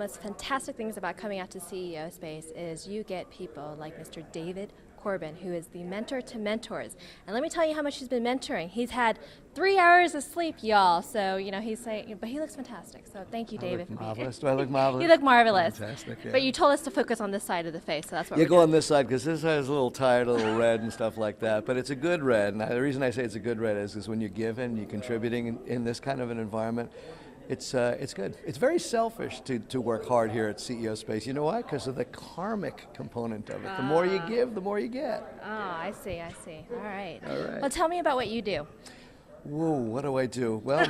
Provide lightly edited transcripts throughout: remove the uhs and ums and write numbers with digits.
most fantastic things about coming out to CEO Space is you get people like Mr. David Corbin, who is the mentor to mentors. And let me tell you how much he's been mentoring. He's had 3 hours of sleep, y'all. So, he's saying, but he looks fantastic. So thank you, David, for being here. Do I look marvelous? You look marvelous. Fantastic, yeah. But you told us to focus on this side of the face, so that's what You we're go doing. on this side because this has a little tired, a little red and stuff like that. But it's a good red. And the reason I say it's a good red is when you're giving, you're contributing in this kind of an environment, it's good. It's very selfish to work hard here at CEO Space. You know why? Because of the karmic component of it. The more you give, the more you get. Oh, I see. All right. All right. Well, tell me about what you do. Whoa, what do I do? Well,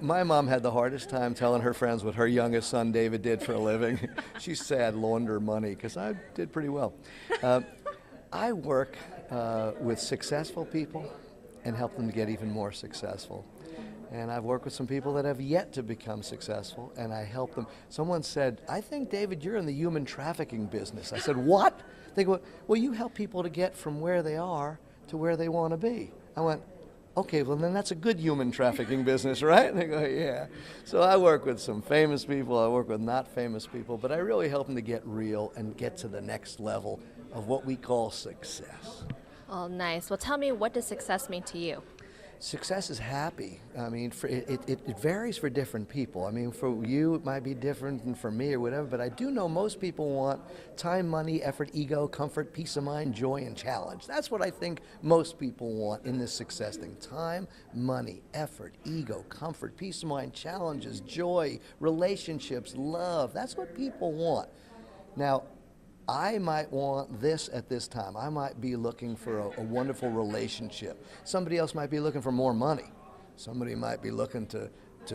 my mom had the hardest time telling her friends what her youngest son, David, did for a living. She sad, launder money, because I did pretty well. I work with successful people and help them to get even more successful. And I've worked with some people that have yet to become successful, and I help them. Someone said, I think, David, you're in the human trafficking business. I said, what? They go, well, you help people to get from where they are to where they want to be. I went, okay, well, then that's a good human trafficking business, right? And they go, yeah. So I work with some famous people, I work with not famous people, but I really help them to get real and get to the next level of what we call success. Oh, nice. Well, tell me, what does success mean to you? Success is happy. I mean, it varies for different people. I mean, for you, it might be different than for me or whatever, but I do know most people want time, money, effort, ego, comfort, peace of mind, joy, and challenge. That's what I think most people want in this success thing. Time, money, effort, ego, comfort, peace of mind, challenges, joy, relationships, love. That's what people want. Now, I might want this at this time. I might be looking for a wonderful relationship. Somebody else might be looking for more money. Somebody might be looking to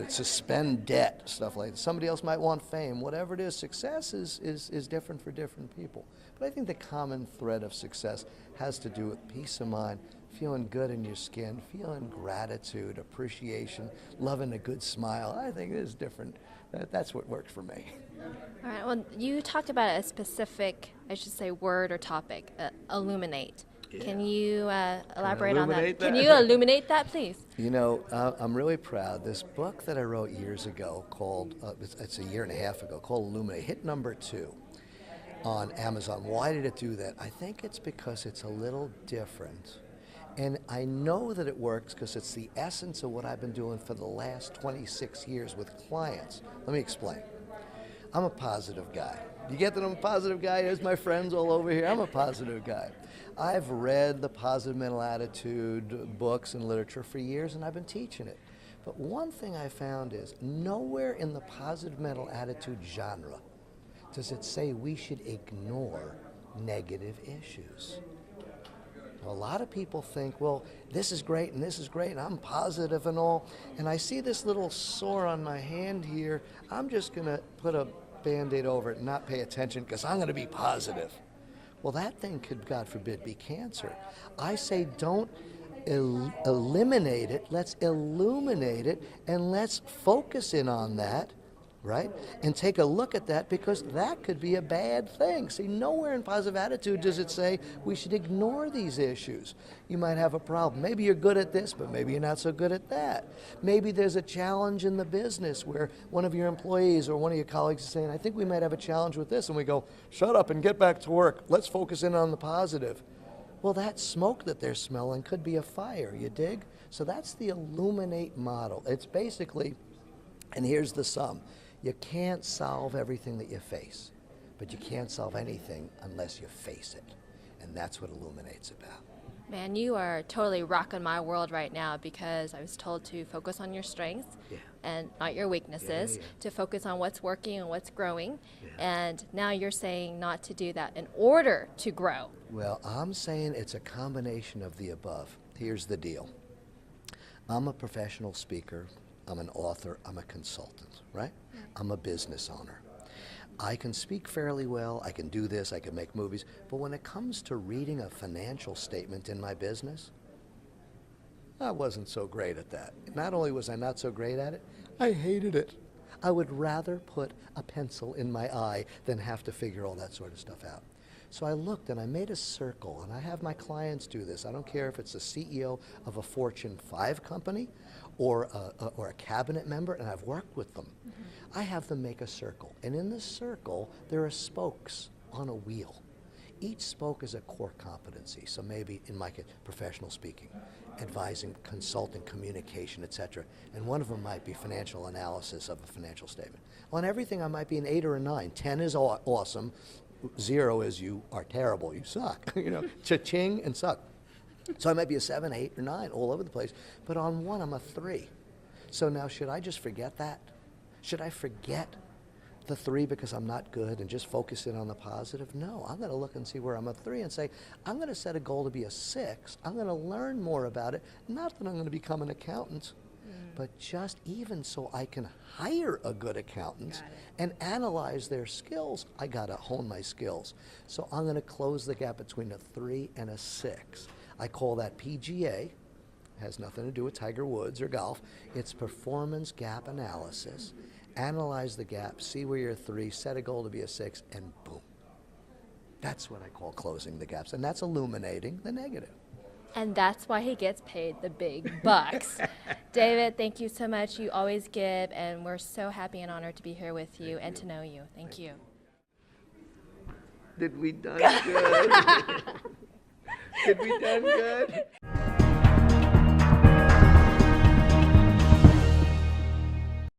suspend debt, stuff like that. Somebody else might want fame. Whatever it is, success is different for different people. But I think the common thread of success has to do with peace of mind, feeling good in your skin, feeling gratitude, appreciation, loving a good smile. I think it is different. That's what works for me. All right. Well, you talked about a specific, I should say, word or topic, illuminate. Yeah. Can you elaborate on that? Can you illuminate that, please? You know, I'm really proud. This book that I wrote years ago called, it's a year and a half ago, called Illuminate, hit #2 on Amazon. Why did it do that? I think it's because it's a little different. And I know that it works because it's the essence of what I've been doing for the last 26 years with clients. Let me explain. I'm a positive guy. You get that I'm a positive guy? There's my friends all over here. I'm a positive guy. I've read the positive mental attitude books and literature for years, and I've been teaching it. But one thing I found is nowhere in the positive mental attitude genre does it say we should ignore negative issues. A lot of people think, well, this is great and this is great and I'm positive and all, and I see this little sore on my hand here, I'm just going to put a Band-Aid over it and not pay attention because I'm going to be positive. Well, that thing could, God forbid, be cancer. I say don't eliminate it, let's illuminate it, and let's focus in on that, right? And take a look at that, because that could be a bad thing. See, nowhere in positive attitude does it say we should ignore these issues. You might have a problem. Maybe you're good at this, but maybe you're not so good at that. Maybe there's a challenge in the business where one of your employees or one of your colleagues is saying, I think we might have a challenge with this. And we go, shut up and get back to work. Let's focus in on the positive. Well, that smoke that they're smelling could be a fire, you dig? So that's the illuminate model. It's basically, and here's the sum. You can't solve everything that you face, but you can't solve anything unless you face it. And that's what Illuminate's about. Man, you are totally rocking my world right now, because I was told to focus on your strengths and not your weaknesses, to focus on what's working and what's growing. And now you're saying not to do that in order to grow. Well, I'm saying it's a combination of the above. Here's the deal. I'm a professional speaker. I'm an author. I'm a consultant, right? I'm a business owner. I can speak fairly well, I can do this, I can make movies, but when it comes to reading a financial statement in my business, I wasn't so great at that. Not only was I not so great at it, I hated it. I would rather put a pencil in my eye than have to figure all that sort of stuff out. So I looked and I made a circle, and I have my clients do this. I don't care if it's the CEO of a Fortune 5 company or a cabinet member, and I've worked with them. I have them make a circle, and in the circle there are spokes on a wheel. Each spoke is a core competency. So maybe in my case, professional speaking, advising, consulting, communication, etc. And one of them might be financial analysis of a financial statement. On everything, I might be an 8 or a 9. 10 is awesome. 0 is you are terrible, you suck. You know, cha-ching and suck. So I might be a 7, 8, or 9 all over the place. But on one, I'm a 3. So now, should I just forget that? Should I forget the 3 because I'm not good and just focus in on the positive? No, I'm going to look and see where I'm a 3 and say, I'm going to set a goal to be a 6. I'm going to learn more about it. Not that I'm going to become an accountant, but just even so I can hire a good accountant and analyze their skills, I got to hone my skills. So I'm going to close the gap between a 3 and a 6. I call that PGA. It has nothing to do with Tiger Woods or golf. It's performance gap analysis. Analyze the gap, see where you're a 3, set a goal to be a 6, and boom. That's what I call closing the gaps, and that's illuminating the negative. And that's why he gets paid the big bucks. David, thank you so much. You always give, and we're so happy and honored to be here with you and to know you. Thank you. Did we done good? Did we done good?